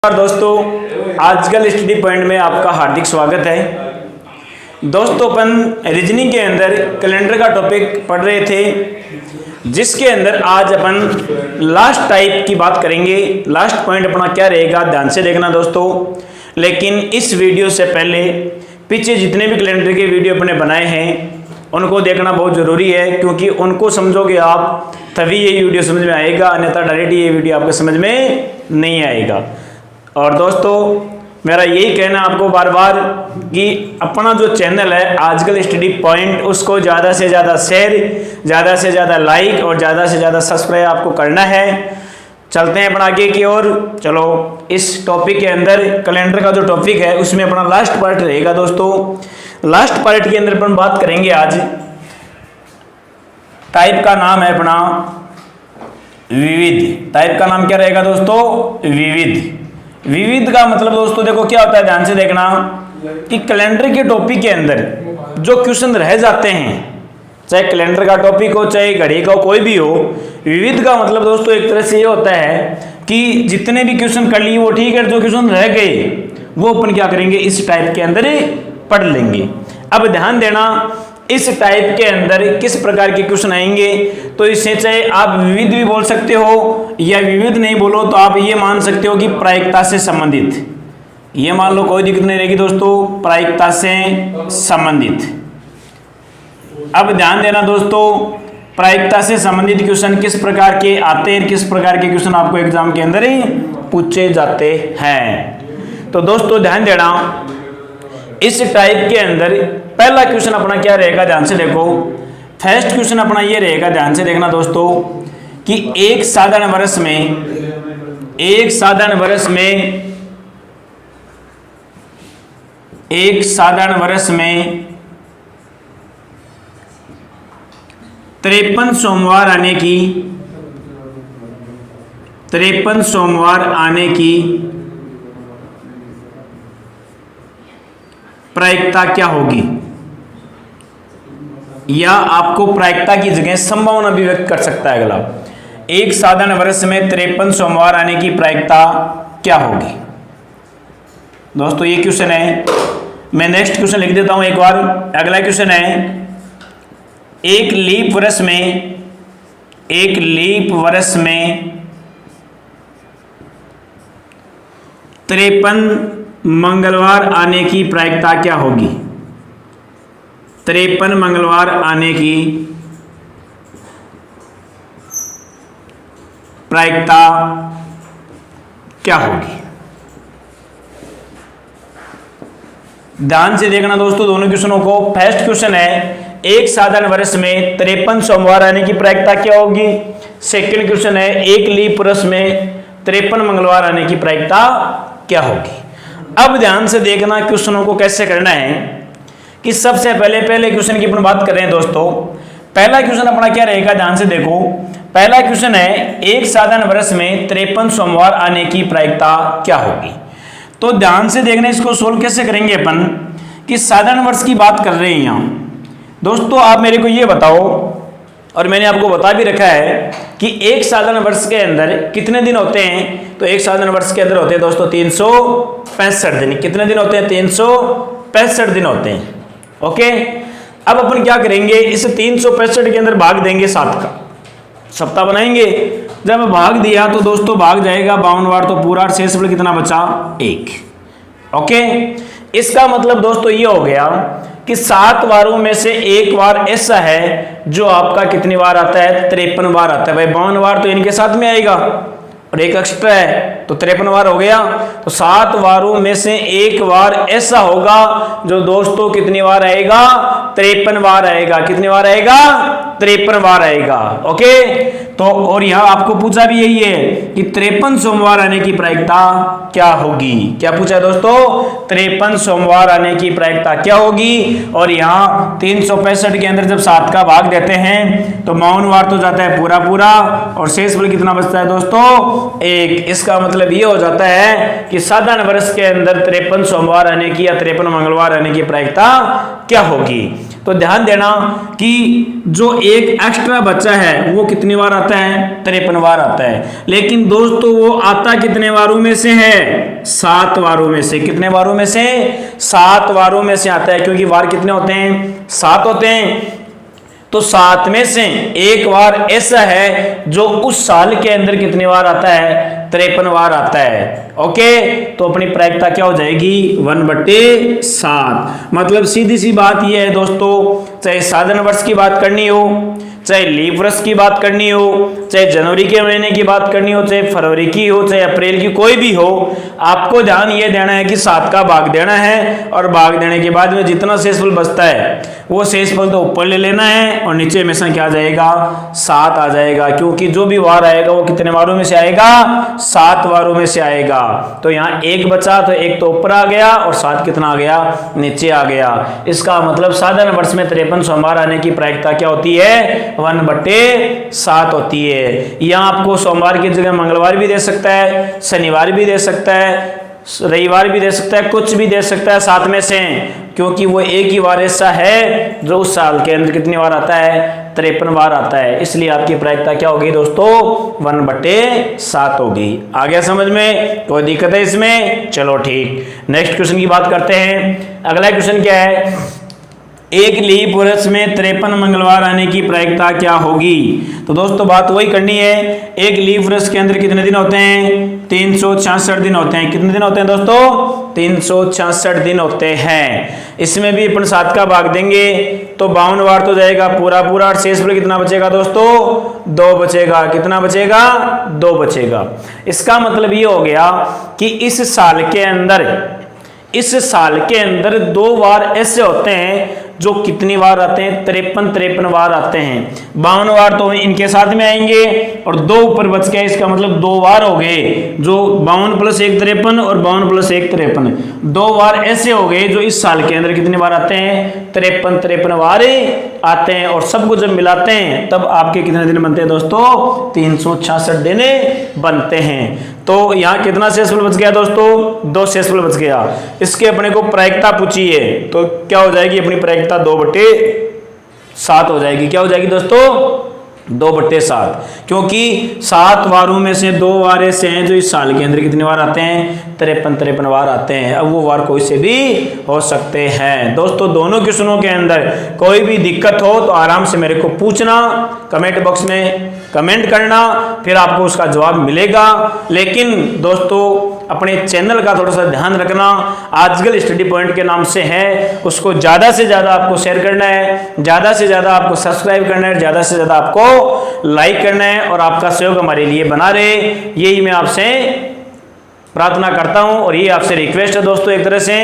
नमस्कार दोस्तों, आजकल स्टडी पॉइंट में आपका हार्दिक स्वागत है। दोस्तों, अपन रीजनिंग के अंदर कैलेंडर का टॉपिक पढ़ रहे थे, जिसके अंदर आज अपन लास्ट टाइप की बात करेंगे। लास्ट पॉइंट अपना क्या रहेगा, ध्यान से देखना दोस्तों। लेकिन इस वीडियो से पहले पीछे जितने भी कैलेंडर के वीडियो अपने बनाए हैं उनको देखना बहुत ज़रूरी है, क्योंकि उनको समझोगे आप तभी ये वीडियो समझ में आएगा, अन्यथा डायरेक्ट ये वीडियो आपको समझ में नहीं आएगा। और दोस्तों, मेरा यही कहना आपको बार बार कि अपना जो चैनल है आजकल स्टडी पॉइंट, उसको ज़्यादा से ज़्यादा शेयर, ज़्यादा से ज़्यादा लाइक और ज़्यादा से ज़्यादा सब्सक्राइब आपको करना है। चलते हैं अपन आगे की ओर। चलो, इस टॉपिक के अंदर कैलेंडर का जो टॉपिक है उसमें अपना लास्ट पार्ट रहेगा दोस्तों। लास्ट पार्ट के अंदर अपन बात करेंगे आज टाइप का नाम है अपना विविध। टाइप का नाम क्या रहेगा दोस्तों? विविध। विविध का मतलब दोस्तों देखो क्या होता है, ध्यान से देखना कि कैलेंडर के टॉपिक के अंदर जो क्वेश्चन रह जाते हैं, चाहे कैलेंडर का टॉपिक हो चाहे घड़ी का हो, कोई भी हो, विविध का मतलब दोस्तों एक तरह से ये होता है कि जितने भी क्वेश्चन कर लिए वो ठीक है, जो क्वेश्चन रह गए वो अपन क्या करेंगे, इस टाइप के अंदर पढ़ लेंगे। अब ध्यान देना, इस टाइप के अंदर किस प्रकार के क्वेश्चन आएंगे, तो इससे चाहे आप विविध भी बोल सकते हो या विविध नहीं बोलो तो आप ये मान सकते हो कि प्रायिकता से संबंधित, ये मान लो, कोई दिक्कत नहीं रहेगी दोस्तों, प्रायिकता से संबंधित। अब ध्यान देना दोस्तों, प्रायिकता से संबंधित क्वेश्चन किस प्रकार के आते हैं, किस प्रकार के क्वेश्चन आपको एग्जाम के अंदर ही पूछे जाते हैं। तो दोस्तों ध्यान देना, इस टाइप के अंदर पहला क्वेश्चन अपना क्या रहेगा, ध्यान से देखो। फर्स्ट क्वेश्चन अपना ये रहेगा, ध्यान से देखना दोस्तों, कि एक साधारण वर्ष में 53 सोमवार आने की प्रायिकता क्या होगी, या आपको प्रायिकता की जगह संभावना भी व्यक्त कर सकता है अगला। एक साधारण वर्ष में 53 सोमवार आने की प्रायिकता क्या होगी। दोस्तों ये क्वेश्चन है, मैं नेक्स्ट क्वेश्चन लिख देता हूं एक बार। अगला क्वेश्चन है, एक लीप वर्ष में 53 मंगलवार आने की प्रायिकता क्या होगी। 53 मंगलवार आने की प्रायिकता क्या होगी। ध्यान से देखना दोस्तों दोनों क्वेश्चनों को। फर्स्ट क्वेश्चन है, एक साधारण वर्ष में 53 सोमवार आने की प्रायिकता क्या होगी। सेकंड क्वेश्चन है, एक लीप वर्ष में 53 मंगलवार आने की प्रायिकता क्या होगी। अब ध्यान से देखना क्वेश्चनों को कैसे करना है, कि सबसे पहले क्वेश्चन की अपन बात कर रहे हैं दोस्तों। पहला क्वेश्चन अपना क्या रहेगा, ध्यान से देखो। पहला क्वेश्चन है, एक साधारण वर्ष में 53 सोमवार आने की प्रायिकता क्या होगी। तो ध्यान से देखना, इसको सोल्व कैसे करेंगे अपन, कि साधारण वर्ष की बात कर रहे हैं यहाँ। दोस्तों आप मेरे को ये बताओ, और मैंने आपको बता भी रखा है कि एक साधारण वर्ष के अंदर कितने दिन होते हैं। तो एक साधारण वर्ष के अंदर होते हैं दोस्तों 365 दिन। कितने दिन होते हैं? 365 दिन होते हैं। ओके, अब अपन क्या करेंगे, इस 365 के अंदर भाग देंगे 7 का, सप्ताह बनाएंगे। जब भाग दिया तो दोस्तों भाग जाएगा 52 बार, तो पूरा शेष बल कितना बचा? 1। ओके, इसका मतलब दोस्तों ये हो गया कि 7 वारों में से एक बार ऐसा है जो आपका कितनी बार आता है? 53 बार आता है। भाई 52 बार तो इनके साथ में आएगा और एक एक्स्ट्रा है, तो 53 बार हो गया। तो 7 वारों में से एक बार ऐसा होगा जो दोस्तों कितनी बार आएगा? 53 बार आएगा। कितनी बार आएगा? 53 बार आएगा। ओके, तो और यहां आपको पूछा भी यही है कि 53 सोमवार आने की प्रायिकता क्या होगी। क्या पूछा है दोस्तों? 53 सोमवार आने की प्रायिकता क्या होगी। और यहाँ 365 के अंदर जब 7 का भाग देते हैं तो 52 बार तो जाता है पूरा पूरा, और शेष बल कितना बचता है दोस्तों? 1। इसका मतलब ये हो जाता है कि साधारण वर्ष के अंदर 53 सोमवार आने की या 53 मंगलवार आने की प्रायिकता क्या होगी। तो ध्यान देना कि जो एक एक्स्ट्रा बच्चा है वो कितनी बार आता है, 53 बार आता है। लेकिन दोस्तों वो आता कितने वारों में से है, 7 वारों में से। कितने वारों में से, 7 वारों में से आता है, क्योंकि वार कितने होते हैं, 7 होते हैं। तो 7 में से एक वार ऐसा है जो उस साल के अंदर कितनी बार आता है, 53 बार आता है। ओके, तो अपनी प्रायिकता क्या हो जाएगी, 1/7। मतलब सीधी सी बात यह है दोस्तों, चाहे साधारण वर्ष की बात करनी हो, चाहे लीप वर्ष की बात करनी हो, चाहे जनवरी के महीने की बात करनी हो, चाहे फरवरी की हो, चाहे अप्रैल की, कोई भी हो, आपको ध्यान ये देना है कि 7 का भाग देना है, और भाग देने के बाद में जितना शेषफल बचता है वो शेषफल तो ऊपर ले लेना है, और नीचे हमेशा क्या आ जाएगा, 7 आ जाएगा। क्योंकि जो भी वार आएगा वो कितने वारों में से आएगा, 7 वारों में से आएगा। तो यहाँ 1 बचा, तो 1 तो ऊपर आ गया और 7 कितना आ गया, नीचे आ गया। इसका मतलब साधारण वर्ष में 53 सोमवार आने की प्रायिकता क्या होती है, 1/7 होती है। यहाँ आपको सोमवार की जगह मंगलवार भी दे सकता है, शनिवार भी दे सकता है, रविवार भी दे सकता है, कुछ भी दे सकता है 7 में से, क्योंकि वो एक ही वार ऐसा है जो उस साल के अंदर कितनी बार आता है, 53 बार आता है। इसलिए आपकी प्रायिकता क्या होगी दोस्तों, 1/7 होगी। आ गया समझ में, कोई दिक्कत है इसमें, चलो ठीक। नेक्स्ट क्वेश्चन की बात करते हैं। अगला क्वेश्चन क्या है, एक लीप वर्ष में 53 मंगलवार आने की प्रायिकता क्या होगी। तो दोस्तों बात वही करनी है, एक लीप वर्ष के अंदर कितने दिन होते हैं, 366 दिन होते हैं। कितने दिन होते हैं दोस्तों, 366 दिन होते हैं। इसमें भी अपन 7 का भाग देंगे तो 52 बार तो जाएगा पूरा पूरा, और शेषफल कितना बचेगा दोस्तों, 2 बचेगा। कितना बचेगा, 2 बचेगा। इसका मतलब ये हो गया कि इस साल के अंदर 2 बार ऐसे होते हैं जो कितनी बार आते हैं, 53 बार आते हैं। 52 बार तो इनके साथ में आएंगे और 2 ऊपर बच गए, इसका मतलब 2 बार हो गए, जो 52 + 1 53 और 52 + 1 53। 2 बार ऐसे हो गए जो इस साल के अंदर कितनी बार आते हैं, 53 बार आते हैं। और सबको जब मिलाते हैं तब आपके कितने दिन बनते हैं दोस्तों, 366 दिन बनते हैं। तो यहाँ कितना शेषफल बच गया दोस्तों, 2 शेषफल बच गया। इसके अपने को प्रायिकता पूछी है, तो क्या हो जाएगी अपनी प्रायिकता, 2/7 हो जाएगी। क्या हो जाएगी दोस्तों, 2/7, क्योंकि 7 वारों में से 2 वार ऐसे हैं जो इस साल के अंदर कितनी बार आते हैं, 53 बार आते हैं। अब वो वार कोई से भी हो सकते हैं। दोस्तों दोनों क्वेश्चनों के अंदर कोई भी दिक्कत हो तो आराम से मेरे को पूछना, कमेंट बॉक्स में कमेंट करना, फिर आपको उसका जवाब मिलेगा। लेकिन दोस्तों अपने चैनल का थोड़ा सा ध्यान रखना, आजकल स्टडी पॉइंट के नाम से है, उसको ज़्यादा से ज़्यादा आपको शेयर करना है, ज़्यादा से ज़्यादा आपको सब्सक्राइब करना है, ज़्यादा से ज़्यादा आपको लाइक करना है, और आपका सहयोग हमारे लिए बना रहे, यही मैं आपसे प्रार्थना करता हूं। और ये आपसे रिक्वेस्ट है दोस्तों एक तरह से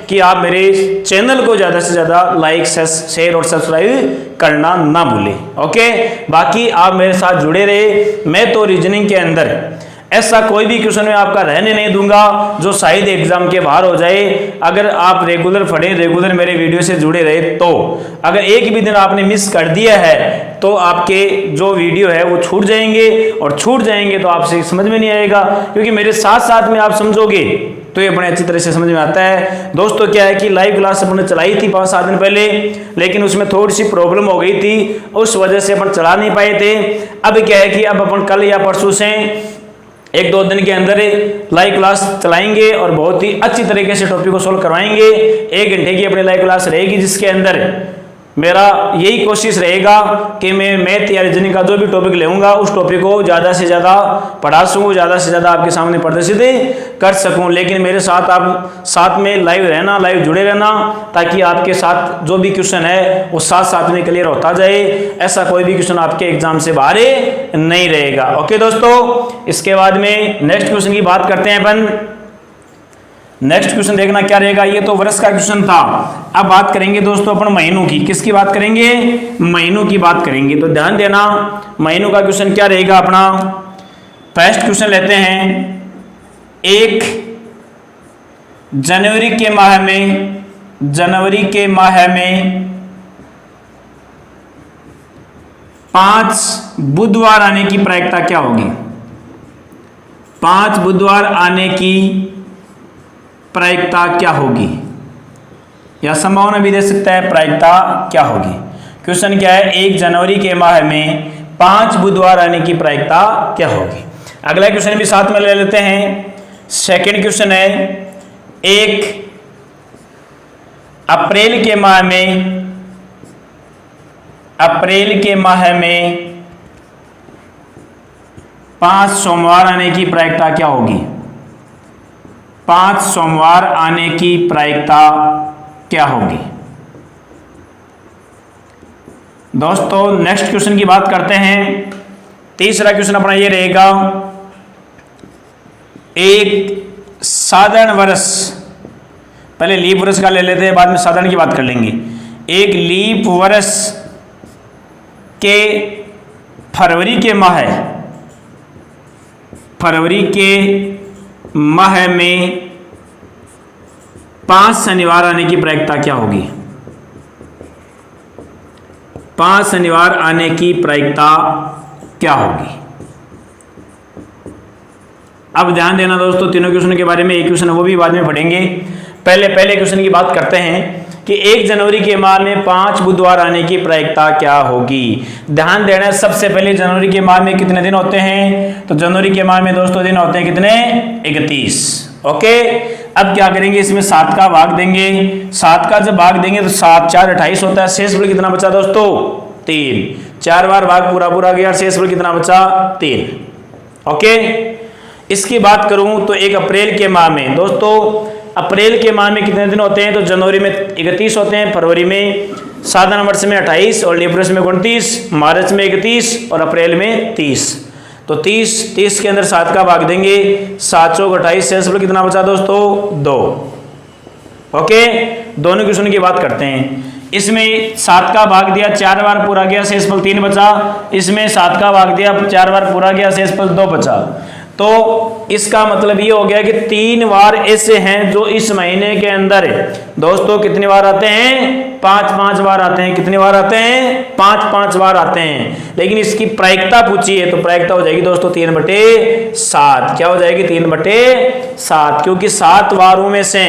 कि आप मेरे चैनल को ज़्यादा से ज़्यादा लाइक, शेयर और सब्सक्राइब करना ना भूलें। ओके, बाकी आप मेरे साथ जुड़े रहे। मैं तो रीजनिंग के अंदर ऐसा कोई भी क्वेश्चन में आपका रहने नहीं दूंगा जो शायद एग्जाम के बाहर हो जाए। अगर आप रेगुलर पढ़ें, रेगुलर मेरे वीडियो से जुड़े रहे, तो अगर एक भी दिन आपने मिस कर दिया है तो आपके जो वीडियो है वो छूट जाएंगे, और छूट जाएंगे तो आपसे समझ में नहीं आएगा, क्योंकि मेरे साथ साथ में आप समझोगे तो ये बड़े अच्छी तरह से समझ में आता है। दोस्तों क्या है कि लाइव क्लास अपने चलाई थी 5-7 दिन पहले, लेकिन उसमें थोड़ी सी प्रॉब्लम हो गई थी, उस वजह से अपन चला नहीं पाए थे। अब क्या है कि अब अपन कल या परसों से 1-2 दिन के अंदर लाइव क्लास चलाएंगे और बहुत ही अच्छी तरीके से टॉपिक को सोल्व करवाएंगे। 1 घंटे की अपनी लाइव क्लास रहेगी, जिसके अंदर मेरा यही कोशिश रहेगा कि मैं मैथ या रीजनिंग का जो भी टॉपिक लेऊंगा उस टॉपिक को ज़्यादा से ज़्यादा पढ़ा सकूँ, ज़्यादा से ज़्यादा आपके सामने प्रदर्शित कर सकूँ। लेकिन मेरे साथ आप साथ में लाइव रहना, लाइव जुड़े रहना, ताकि आपके साथ जो भी क्वेश्चन है वो साथ में क्लियर होता जाए। ऐसा कोई भी क्वेश्चन आपके एग्जाम से बाहर नहीं रहेगा। ओके दोस्तों, इसके बाद में नेक्स्ट क्वेश्चन की बात करते हैं अपन। नेक्स्ट क्वेश्चन देखना क्या रहेगा, ये तो वर्ष का क्वेश्चन था। अब बात करेंगे दोस्तों अपन महीनों की। किसकी बात करेंगे, महीनों की बात करेंगे। तो ध्यान देना, महीनों का क्वेश्चन क्या रहेगा अपना। फर्स्ट क्वेश्चन लेते हैं, 1 जनवरी के माह में 5 बुधवार आने की प्रायिकता क्या होगी। 5 बुधवार आने की प्रायिकता क्या होगी। या संभावना भी दे सकता है प्रायिकता क्या होगी। क्वेश्चन क्या है, 1 जनवरी के माह में 5 बुधवार आने की प्रायिकता क्या होगी। अगला क्वेश्चन भी साथ में ले लेते हैं। सेकंड क्वेश्चन है, 1 अप्रैल के माह में 5 सोमवार आने की प्रायिकता क्या होगी। 5 सोमवार आने की प्रायिकता क्या होगी। दोस्तों नेक्स्ट क्वेश्चन की बात करते हैं। तीसरा क्वेश्चन अपना ये रहेगा, एक साधारण वर्ष, पहले लीप वर्ष का ले लेते हैं, बाद में साधारण की बात कर लेंगे। एक लीप वर्ष के फरवरी के माह में 5 शनिवार आने की प्रायिकता क्या होगी। 5 शनिवार आने की प्रायिकता क्या होगी। अब ध्यान देना दोस्तों, तीनों क्वेश्चन के बारे में, एक क्वेश्चन वो भी बाद में पढ़ेंगे। पहले क्वेश्चन की बात करते हैं कि 1 जनवरी के माह में 5 बुधवार आने की प्रायिकता क्या होगी। ध्यान देना, सबसे पहले जनवरी के माह में कितने दिन होते हैं, तो जनवरी के माह में दोस्तों दिन होते हैं कितने, 31। ओके, अब क्या करेंगे, इसमें 7 का भाग देंगे। 7 का जब भाग देंगे तो 7 4 28 होता है। शेषफल कितना बचा दोस्तों, 3। 4 बार भाग पूरा गया, शेषफल कितना बचा, 3। ओके, इसकी बात करूं तो 1 अप्रैल के माह में, दोस्तों अप्रैल के माह में कितने दिन होते हैं, तो जनवरी में 31 होते हैं, फरवरी में, साधारण वर्ष में 28 और लीप वर्ष में 29, मार्च में 31 और अप्रैल में 30। तो 30 के अंदर 7 का भाग देंगे, 7 चौक 28, शेषफल कितना बचा दोस्तों, 2। ओके, दोनों क्वेश्चन की बात करते हैं। इसमें 7 का भाग दिया, 4 बार पूरा गया, शेषफल 3 बचा। इसमें 7 का भाग दिया, 4 बार पूरा गया, शेषफल 2 बचा। तो इसका मतलब ये हो गया कि 3 बार ऐसे हैं जो इस महीने के अंदर दोस्तों कितनी बार आते हैं, 5 बार आते हैं। कितनी बार आते हैं, 5 बार आते हैं। लेकिन इसकी प्रायिकता पूछी है तो प्रायिकता हो जाएगी दोस्तों 3/7। क्या हो जाएगी, 3/7, क्योंकि 7 बारों में से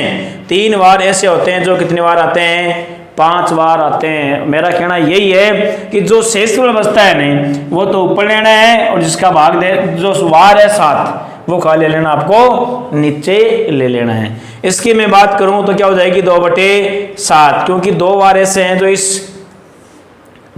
3 बार ऐसे होते हैं जो कितनी बार आते हैं, 5 बार आते हैं। मेरा कहना यही है कि जो शेषफल बचता है नहीं वो तो ऊपर लेना है, और जिसका भाग दे जो वार है 7 वो खा ले लेना, आपको नीचे ले लेना है। इसकी मैं बात करूं तो क्या हो जाएगी, 2/7, क्योंकि 2 बार ऐसे हैं जो इस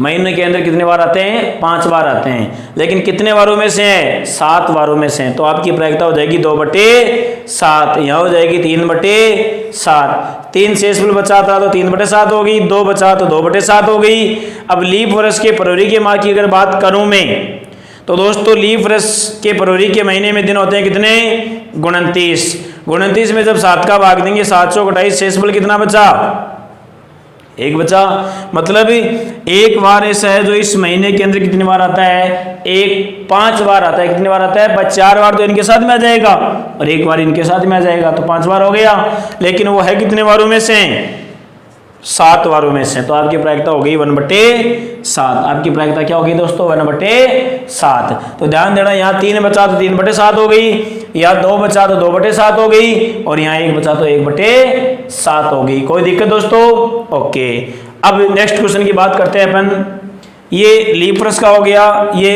महीने के अंदर कितने बार आते हैं, 5 बार आते हैं। लेकिन कितने बारों में से हैं, 7 बारों में से हैं। तो आपकी प्रायिकता हो जाएगी 2/7, यहाँ हो जाएगी 3/7। 3 शेषफल बचा था तो 3/7 हो गई, 2 बचा तो 2/7 हो गई। अब लीप वर्ष के फरवरी के माह की अगर बात करूं मैं, तो दोस्तों लीप वर्ष के फरवरी के महीने में दिन होते हैं कितने, 29 में जब 7 का भाग देंगे, 7 चौक 28, शेषफल कितना बचा, 1 बचा। मतलब 1 बार ऐसा है जो इस महीने के अंदर कितनी बार आता है, 5 बार आता है। कितनी बार आता है, 4 बार तो इनके साथ में आ जाएगा और 1 बार इनके साथ में आ जाएगा, तो 5 बार हो गया। लेकिन वो है कितने बारों में से, 7 बारों में से। तो आपकी प्रायिकता हो गई 1/7। आपकी प्रायिकता क्या होगी दोस्तों, 1/7। तो ध्यान देना, यहाँ 3 बचा तो 3/7 हो गई, यहाँ 2 बचा तो 2/7 हो गई, और यहाँ 1 बचा तो 1/7 हो गई। कोई दिक्कत दोस्तों, ओके। अब नेक्स्ट क्वेश्चन की बात करते हैं अपन। ये लीप वर्ष का हो गया, ये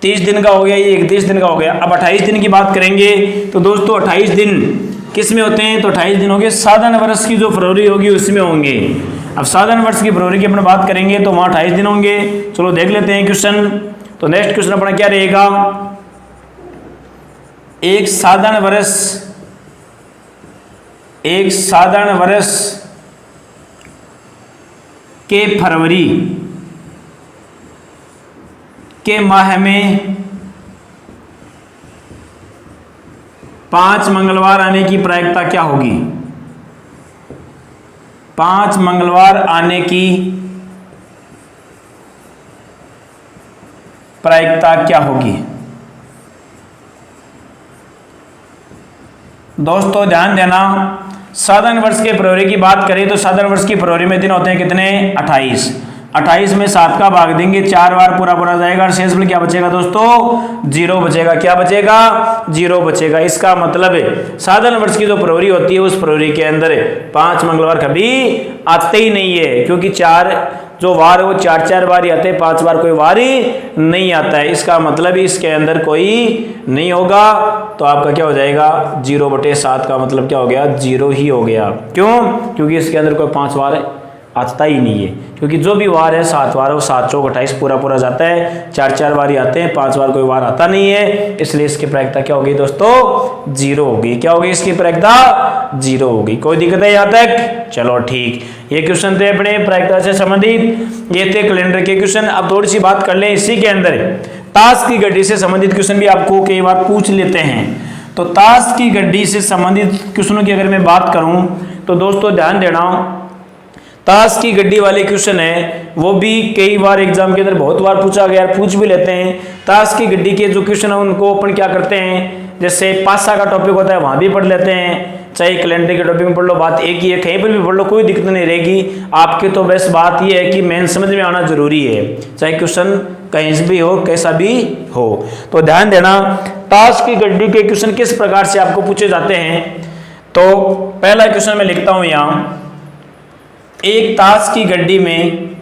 30 दिन का हो गया, ये 31 दिन का हो गया। अब 28 दिन की बात करेंगे तो दोस्तों 28 दिन किस में होते हैं, तो 28 दिन होंगे साधारण वर्ष की जो फरवरी होगी उसमें होंगे। अब साधारण वर्ष की फरवरी की अपन बात करेंगे तो वहाँ 28 दिन होंगे। चलो देख लेते हैं क्वेश्चन। तो नेक्स्ट क्वेश्चन अपना क्या रहेगा, एक साधारण वर्ष के फरवरी के माह में 5 मंगलवार आने की प्रायिकता क्या होगी। 5 मंगलवार आने की प्रायिकता क्या होगी। दोस्तों ध्यान देना, साधारण वर्ष के फरवरी की बात करें तो साधारण वर्ष की फरवरी में दिन होते हैं कितने, 28। 28 में 7 का भाग देंगे, 4 बार पूरा पूरा जाएगा और शेषफल क्या बचेगा दोस्तों? 0 बचेगा। क्या बचेगा? 0 बचेगा। इसका मतलब है साधारण वर्ष की जो फरवरी होती है उस फरवरी के अंदर 5 मंगलवार कभी आते ही नहीं है, क्योंकि 4 जो वार है वो 4 बार ही आते हैं, 5 बार कोई वार ही नहीं आता है। इसका मतलब इसके अंदर कोई नहीं होगा, तो आपका क्या हो जाएगा? 0/7 का मतलब क्या हो गया? 0 ही हो गया। क्यों? क्योंकि इसके अंदर कोई 5 वार आता ही नहीं है, क्योंकि जो भी वार है 7 वार है वो 7 चौक 28 पूरा पूरा जाता है, 4 बार ही आते हैं, 5 बार कोई वार आता नहीं है, इसलिए इसकी प्रायिकता क्या होगी दोस्तों? 0 होगी। क्या होगी इसकी प्रायिकता? 0 होगी। कोई दिक्कत है यहाँ तक? चलो ठीक, ये क्वेश्चन थे अपने प्रायिकता से संबंधित, ये थे कैलेंडर के क्वेश्चन। अब थोड़ी सी बात कर लें इसी के अंदर, ताश की गड्डी से संबंधित क्वेश्चन भी आपको कई बार पूछ लेते हैं। तो ताश की गड्डी से संबंधित क्वेश्चनों की अगर मैं बात करूं तो दोस्तों ध्यान देना, ताश की गड्डी वाले क्वेश्चन है वो भी कई बार एग्जाम के अंदर बहुत बार पूछा गया, पूछ भी लेते हैं। ताश की गड्डी के जो क्वेश्चन है उनको अपन क्या करते हैं, जैसे पासा का टॉपिक होता है वहां भी पढ़ लेते हैं, चाहे कैलेंडर के टॉपिक में पढ़ लो, बात एक ही है, कहीं पर भी पढ़ लो, कोई दिक्कत नहीं रहेगी आपके। तो बस बात यह है कि मेन समझ में आना जरूरी है, चाहे क्वेश्चन कहीं से भी हो, कैसा भी हो। तो ध्यान देना, ताश की गड्डी के क्वेश्चन किस प्रकार से आपको पूछे जाते हैं। तो पहला क्वेश्चन मैं लिखता हूं यहां, एक ताश की गड्डी में,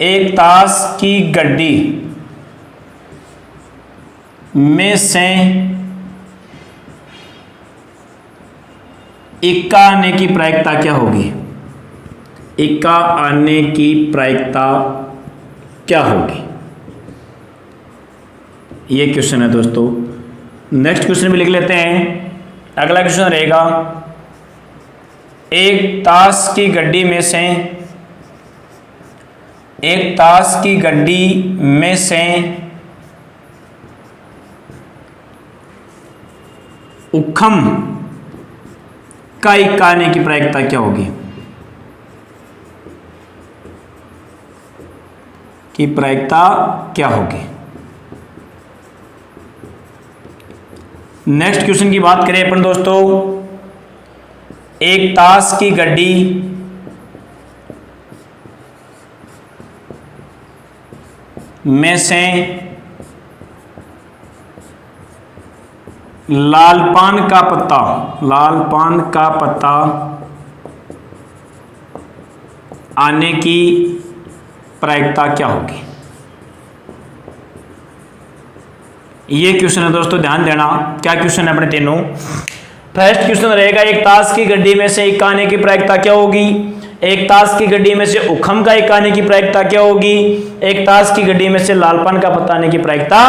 एक ताश की गड्डी में से इक्का आने की प्रायिकता क्या होगी? इक्का आने की प्रायिकता क्या होगी? ये क्वेश्चन है दोस्तों। नेक्स्ट क्वेश्चन भी लिख लेते हैं। अगला क्वेश्चन रहेगा, एक ताश की गड्डी में से, एक ताश की गड्डी में से उखम का इक्का आने की प्रायिकता क्या होगी? की प्रायिकता क्या होगी? नेक्स्ट क्वेश्चन की बात करें अपन दोस्तों, एक ताश की गड्डी में से लाल पान का पत्ता, लाल पान का पत्ता आने की प्रायिकता क्या होगी? ये क्वेश्चन है दोस्तों, ध्यान देना। क्या क्वेश्चन है अपने तीनों? फर्स्ट क्वेश्चन रहेगा, एक ताश की गड्डी में से इक्का आने की प्रायिकता क्या होगी? एक ताश की गड्डी में से उखम का इक्का आने की प्रायिकता क्या होगी? एक ताश की गड्डी में से लालपान का पत्ता आने की प्रायिकता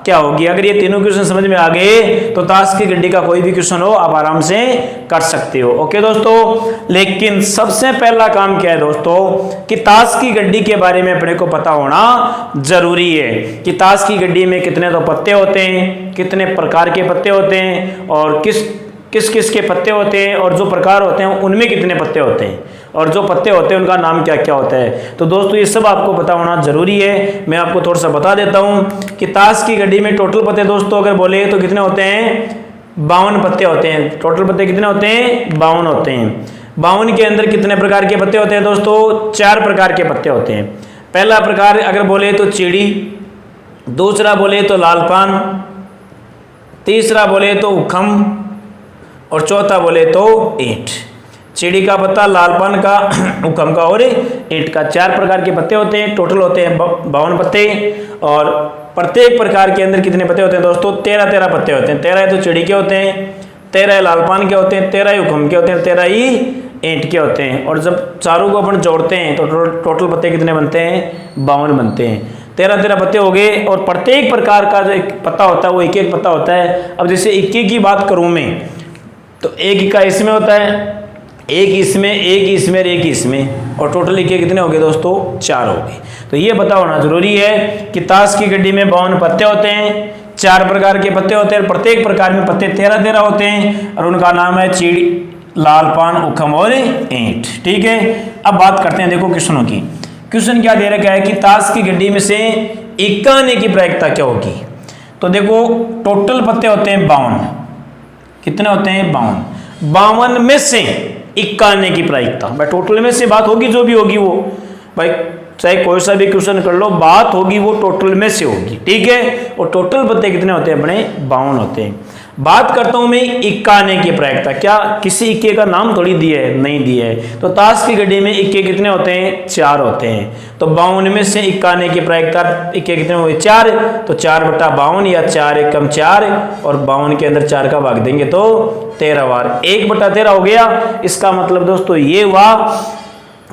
क्या होगी? अगर ये तीनों क्वेश्चन समझ में आ गए तो ताश की गड्डी का कोई भी क्वेश्चन हो आप आराम से कर सकते हो। ओके दोस्तों, लेकिन सबसे पहला काम क्या है दोस्तों कि ताश की गड्डी के बारे में अपने को पता होना जरूरी है कि ताश की गड्डी में कितने तो पत्ते होते हैं, कितने प्रकार के पत्ते होते हैं, और किस किस के पत्ते होते हैं, और जो प्रकार होते हैं उनमें कितने पत्ते होते हैं, और जो पत्ते होते हैं उनका नाम क्या क्या होता है। तो दोस्तों ये सब आपको पता होना जरूरी है। मैं आपको थोड़ा सा बता देता हूं कि ताश की गड्डी में टोटल पत्ते दोस्तों अगर बोले तो कितने होते हैं? 52 पत्ते होते हैं। टोटल पत्ते कितने होते हैं? 52 होते हैं। 52 के अंदर कितने प्रकार के पत्ते होते हैं दोस्तों? 4 प्रकार के पत्ते होते हैं। पहला प्रकार अगर बोले तो चिड़ी, दूसरा बोले तो लालपान, तीसरा बोले तो उखम, और चौथा बोले तो ईंट। चिड़ी का पत्ता, लालपान का, उखम का और ईंट का 4 प्रकार के पत्ते होते हैं। टोटल होते हैं 52 पत्ते, और प्रत्येक प्रकार के अंदर कितने पत्ते होते हैं दोस्तों? 13 पत्ते होते हैं। 13 तो चिड़ी के होते हैं, 13 लालपान के होते हैं, 13 उखम के होते हैं, 13 ही ईंट के होते हैं। और जब चारों को अपन जोड़ते हैं तो टोटल पत्ते कितने बनते हैं? 52 बनते हैं। 13 पत्ते हो गए, और प्रत्येक प्रकार का जो एक पत्ता होता है वो एक एक पत्ता होता है। अब जैसे इक्के की बात करूं मैं तो एक इक्का इसमें होता है, एक इसमें, एक इसमें और एक इसमें, और टोटल इक्के कितने हो गए दोस्तों? 4 हो गए। तो ये पता होना जरूरी है कि ताश की गड्डी में 52 पत्ते होते हैं, 4 प्रकार के पत्ते होते हैं, प्रत्येक प्रकार में पत्ते 13 होते हैं, और उनका नाम है चिड़ी, लालपान, उखम और ईंट। ठीक है, अब बात करते हैं देखो क्वेश्चनों की। क्वेश्चन क्या दे रखा है कि ताश की गड्डी में से इक्का आने की प्रायिकता क्या होगी? तो देखो टोटल पत्ते होते हैं 52। कितने होते हैं? 52। 52 में से इक्का आने की प्रायिकता, भाई टोटल में से बात होगी जो भी होगी वो, भाई चाहे कोई सा भी क्वेश्चन कर लो, बात होगी वो टोटल में से होगी, ठीक है। और टोटल पत्ते कितने होते हैं अपने? 52 होते हैं। बात करता हूं मैं इक्का आने की प्रायिकता। क्या किसी इक्के का नाम थोड़ी दिया है? नहीं दिया है। तो ताश की गड्डी में इक्के कितने होते हैं? 4 होते हैं। तो 52 में से इक्का आने की प्रायिकता इक्के कितने हुए? 4। तो 4/52 या 4 एकम 4, और 52 के अंदर 4 का भाग देंगे तो 13 बार 1/13 हो गया। इसका मतलब दोस्तों ये हुआ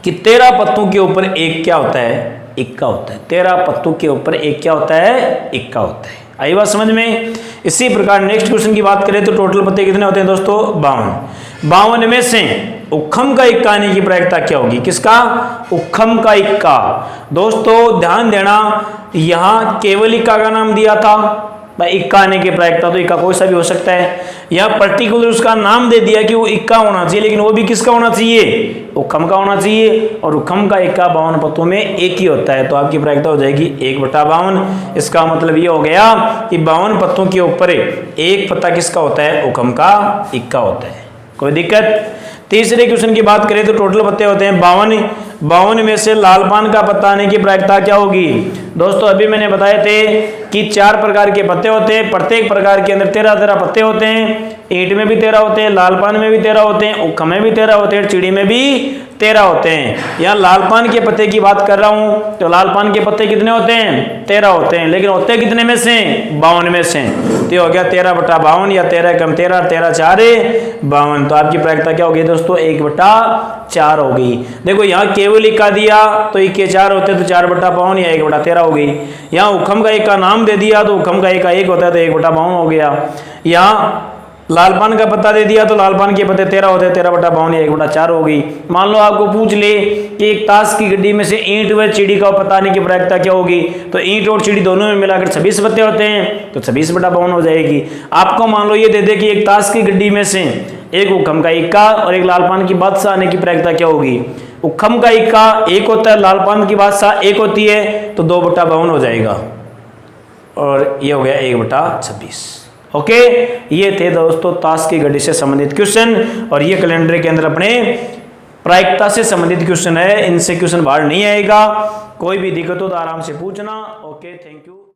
कि 13 पत्तों के ऊपर एक क्या होता है? इक्का होता है। 13 पत्तों के ऊपर एक क्या होता है? इक्का होता है। आई बात समझ में? इसी प्रकार नेक्स्ट क्वेश्चन की बात करें तो टोटल पत्ते कितने होते हैं दोस्तों? 52। 52 में से उक्खम का इक्का आने की प्रायिकता क्या होगी? किसका? उक्खम का इक्का। दोस्तों ध्यान देना, यहां केवल इक्का का नाम दिया था भाई। इक्का आने की प्रायिकता तो इक्का कोई सा भी हो सकता है। यहां पर्टिकुलर उसका नाम दे दिया कि वो इक्का होना चाहिए, लेकिन वो भी किसका होना चाहिए? उक्खम का होना चाहिए। और उक्खम का इक्का 52 पत्तों में एक ही होता है, तो आपकी प्रायिकता हो जाएगी 1/52। इसका मतलब ये हो गया कि 52 पत्तों के ऊपर एक पत्ता किसका होता है? उक्खम का इक्का होता है। कोई दिक्कत? तीसरे क्वेश्चन की बात करें तो टोटल पत्ते होते हैं 52। 52 में से लाल पान का पत्ता आने की प्रायिकता क्या होगी? दोस्तों अभी मैंने बताए थे कि 4 प्रकार के पत्ते होते हैं, प्रत्येक प्रकार के अंदर 13-13 पत्ते होते हैं। ईंट में भी 13 होते हैं, लाल पान में भी 13 होते हैं, उक्खम में भी 13 होते हैं, चिड़ी में भी 13 होते हैं। यहाँ लाल पान के पत्ते की बात कर रहा हूं तो लाल पान के पत्ते कितने होते हैं? 13 होते हैं, लेकिन होते कितने में से? 52 में से। तो हो गया 13/52 या 13 एकम 13, 13 4 52। तो आपकी प्रायिकता क्या होगी दोस्तों? 1/4 हो गई। देखो यहाँ केवल इक्का दिया तो इक्के 4 होते तो 4/52 या 1/13 हो गई। यहाँ उक्खम का इक्का नाम दे दिया तो उक्खम का इक्का 1 होता है तो 1/52 हो गया। यहाँ लाल पान का पत्ता दे दिया तो लाल पान के पत्ते 13 होते हैं, 13/52 या 1/4 हो गई। मान लो आपको पूछ ले कि एक ताश की गड्डी में से ईंट व चिड़ी का पत्ता आने की प्रायिकता क्या होगी? तो ईंट और चिड़ी दोनों में मिलाकर 26 पत्ते होते हैं, तो 26/52 हो जाएगी। आपको मान लो ये दे दे कि एक ताश की गड्डी में से एक उक्खम का इक्का और एक लाल पान की बादशाह आने की प्रायिकता क्या होगी? उक्खम का इक्का 1 होता है, लाल पान की बादशाह 1 होती है, तो 2/52 हो जाएगा। और ये हो गया 1/26। ओके, ये थे दोस्तों ताश की गड्डी से संबंधित क्वेश्चन, और ये कैलेंडर के अंदर अपने प्रायिकता से संबंधित क्वेश्चन है। इनसे क्वेश्चन बाहर नहीं आएगा। कोई भी दिक्कत हो तो आराम से पूछना। Okay, thank you.